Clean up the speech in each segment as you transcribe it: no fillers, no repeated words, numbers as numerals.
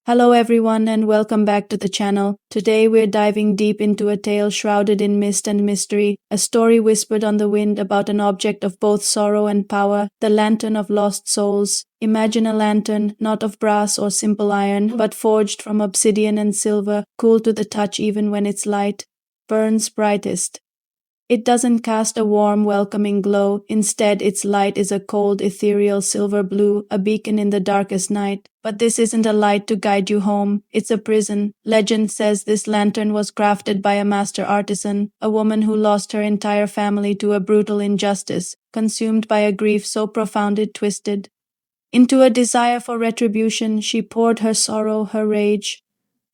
Hello everyone and welcome back to the channel. Today we're diving deep into a tale shrouded in mist and mystery, a story whispered on the wind about an object of both sorrow and power, the lantern of lost souls. Imagine a lantern, not of brass or simple iron, but forged from obsidian and silver, cool to the touch even when its light burns brightest. It doesn't cast a warm, welcoming glow. Instead, its light is a cold, ethereal silver blue, a beacon in the darkest night. But this isn't a light to guide you home. It's a prison. Legend says this lantern was crafted by a master artisan, a woman who lost her entire family to a brutal injustice, consumed by a grief so profound it twisted. Into a desire for retribution, she poured her sorrow, her rage,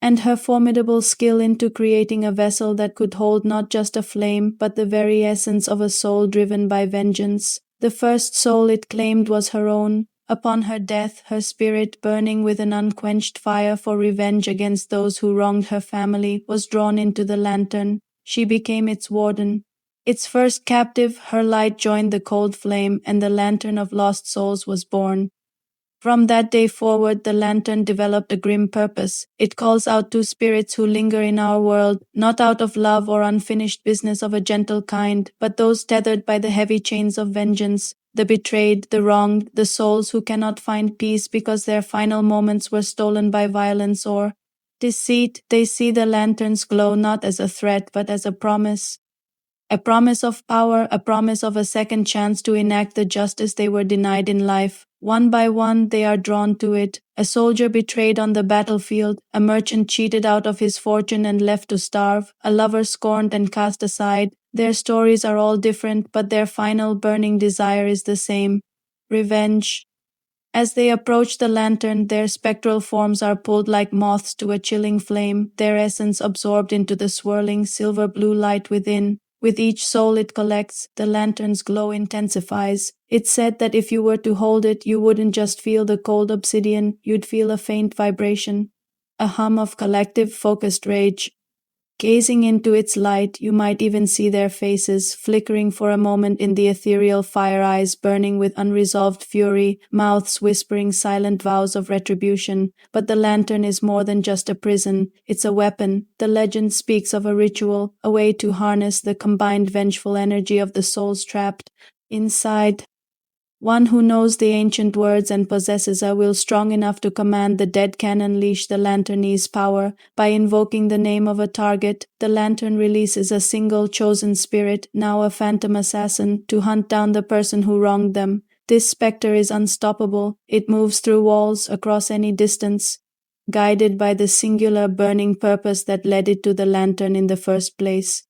and her formidable skill into creating a vessel that could hold not just a flame, but the very essence of a soul driven by vengeance. The first soul it claimed was her own. Upon her death, her spirit, burning with an unquenched fire for revenge against those who wronged her family, was drawn into the lantern. She became its warden. Its first captive, her light joined the cold flame, and the lantern of lost souls was born. From that day forward, the lantern developed a grim purpose. It calls out to spirits who linger in our world, not out of love or unfinished business of a gentle kind, but those tethered by the heavy chains of vengeance, the betrayed, the wronged, the souls who cannot find peace because their final moments were stolen by violence or deceit. They see the lantern's glow not as a threat, but as a promise. A promise of power, a promise of a second chance to enact the justice they were denied in life. One by one, they are drawn to it. A soldier betrayed on the battlefield, a merchant cheated out of his fortune and left to starve, a lover scorned and cast aside. Their stories are all different, but their final burning desire is the same: revenge. As they approach the lantern, their spectral forms are pulled like moths to a chilling flame, their essence absorbed into the swirling silver blue light within. With each soul it collects, the lantern's glow intensifies. It's said that if you were to hold it, you wouldn't just feel the cold obsidian, you'd feel a faint vibration, a hum of collective, focused rage. Gazing into its light, you might even see their faces, flickering for a moment in the ethereal fire, eyes burning with unresolved fury, mouths whispering silent vows of retribution. But the lantern is more than just a prison, it's a weapon. The legend speaks of a ritual, a way to harness the combined vengeful energy of the souls trapped inside. One who knows the ancient words and possesses a will strong enough to command the dead can unleash the lantern's power. By invoking the name of a target, the lantern releases a single chosen spirit, now a phantom assassin, to hunt down the person who wronged them. This specter is unstoppable. It moves through walls, across any distance, guided by the singular burning purpose that led it to the lantern in the first place.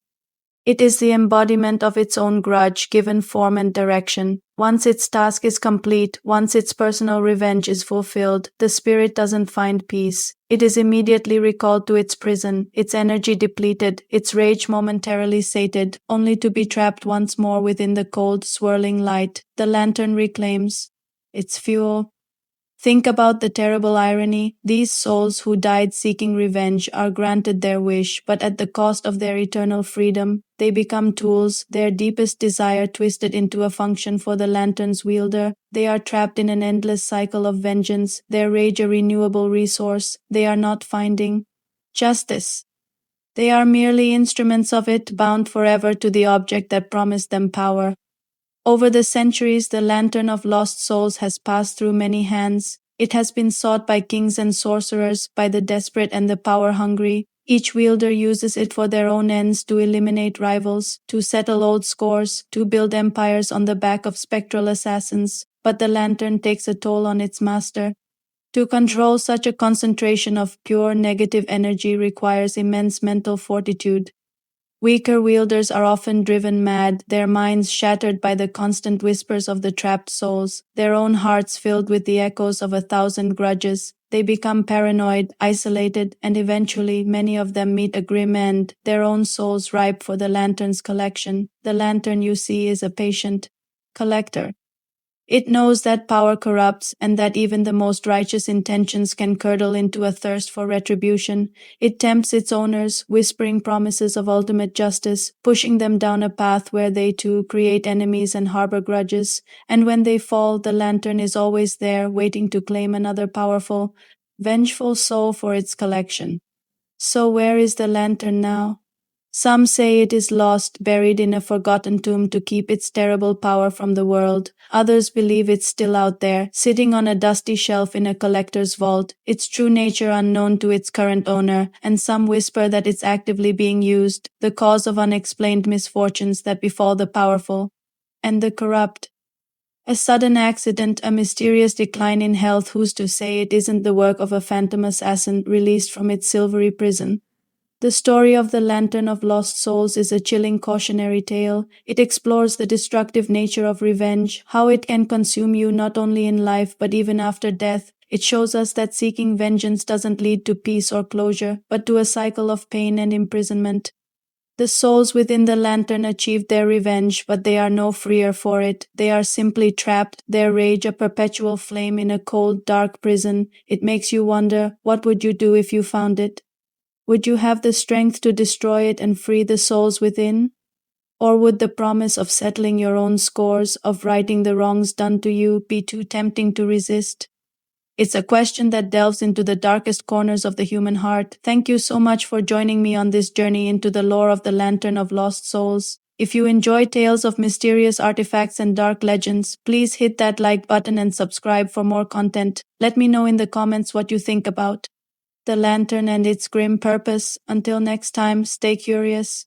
It is the embodiment of its own grudge, given form and direction. Once its task is complete, once its personal revenge is fulfilled, the spirit doesn't find peace. It is immediately recalled to its prison, its energy depleted, its rage momentarily sated, only to be trapped once more within the cold, swirling light. The lantern reclaims its fuel. Think about the terrible irony. These souls who died seeking revenge are granted their wish, but at the cost of their eternal freedom. They become tools, their deepest desire twisted into a function for the lantern's wielder. They are trapped in an endless cycle of vengeance, their rage a renewable resource. They are not finding justice. They are merely instruments of it, bound forever to the object that promised them power. Over the centuries, the lantern of lost souls has passed through many hands. It has been sought by kings and sorcerers, by the desperate and the power-hungry. Each wielder uses it for their own ends, to eliminate rivals, to settle old scores, to build empires on the back of spectral assassins. But the lantern takes a toll on its master. To control such a concentration of pure negative energy requires immense mental fortitude. Weaker wielders are often driven mad, their minds shattered by the constant whispers of the trapped souls, their own hearts filled with the echoes of 1,000 grudges. They become paranoid, isolated, and eventually many of them meet a grim end, their own souls ripe for the lantern's collection. The lantern, you see, is a patient collector. It knows that power corrupts and that even the most righteous intentions can curdle into a thirst for retribution. It tempts its owners, whispering promises of ultimate justice, pushing them down a path where they too create enemies and harbor grudges. And when they fall, the lantern is always there, waiting to claim another powerful vengeful soul for its collection. So where is the lantern now? Some say it is lost, buried in a forgotten tomb to keep its terrible power from the world. Others believe it's still out there, sitting on a dusty shelf in a collector's vault, its true nature unknown to its current owner, and some whisper that it's actively being used, the cause of unexplained misfortunes that befall the powerful and the corrupt. A sudden accident, a mysterious decline in health, who's to say it isn't the work of a phantom assassin released from its silvery prison? The story of the Lantern of Lost Souls is a chilling cautionary tale. It explores the destructive nature of revenge, how it can consume you not only in life but even after death. It shows us that seeking vengeance doesn't lead to peace or closure, but to a cycle of pain and imprisonment. The souls within the lantern achieved their revenge, but they are no freer for it. They are simply trapped, their rage a perpetual flame in a cold, dark prison. It makes you wonder, what would you do if you found it? Would you have the strength to destroy it and free the souls within? Or would the promise of settling your own scores, of righting the wrongs done to you, be too tempting to resist? It's a question that delves into the darkest corners of the human heart. Thank you so much for joining me on this journey into the lore of the Lantern of Lost Souls. If you enjoy tales of mysterious artifacts and dark legends, please hit that like button and subscribe for more content. Let me know in the comments what you think about the lantern and its grim purpose. Until next time, stay curious.